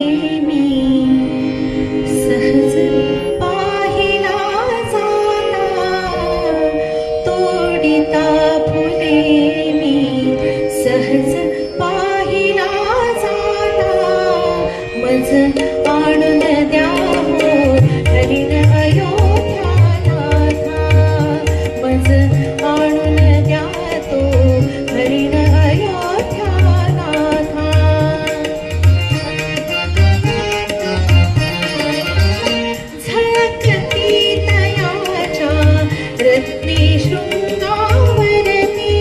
मी सहज पाहिला जाता तोडिता फुले मी सहज पाहिला जाता मज आणून द्यावो हरिण अयोध्यानाथा मज आणून द्यातो हरिण अयोध्यानाथा रत्ने शृंगावरती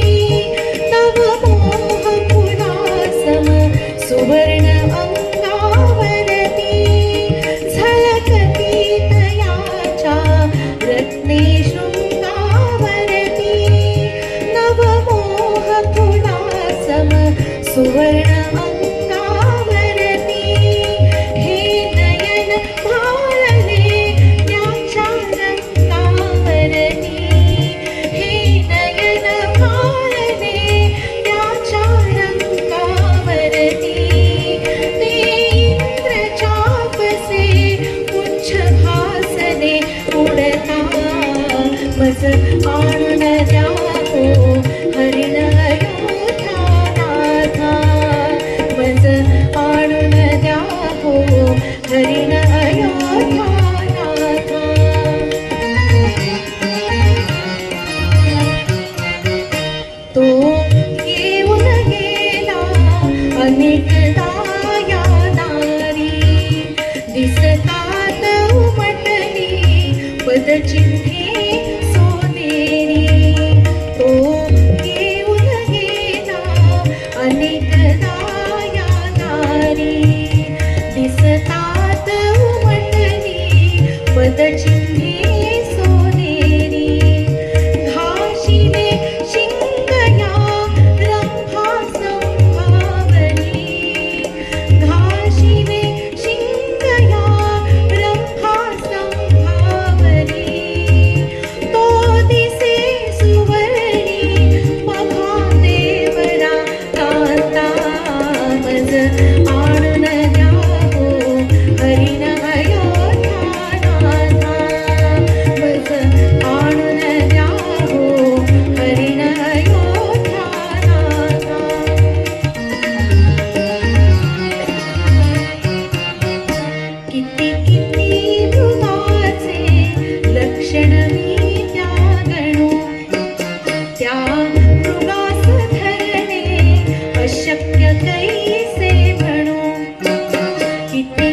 तव मोह पुरासम सुवर्ण अंगावरती झलकती तयाच्या रत्ने शृंगावरती नव मोह पुरासम सुवर्ण अंगावरती हे नयन भाळले त्याच्या रंगावरती मज आणून द्यावो हरिण अयोध्यानाथा मज आणून द्यावो हरिण अयोध्यानाथा तो येऊन गेला अनेकदा या दारी दिसतात उमटली पदचिन्हे अनेकदा या दारी दिसतात उमटली पदचिन्हे सोनेरी घाशिले शिंगया रंभा संभावरी घाशिले शिंगया रंभा संभावरी तो दिसे सुवर्णी बघा देवरा मज आणून द्यावो हरिण अयोध्यानाथा मज आणून द्यावो हरिण अयोध्यानाथा किती किती मृगाचे लक्षण मी त्या गणू त्या मृगास धरणे अशक्य कैसे म्हणू किती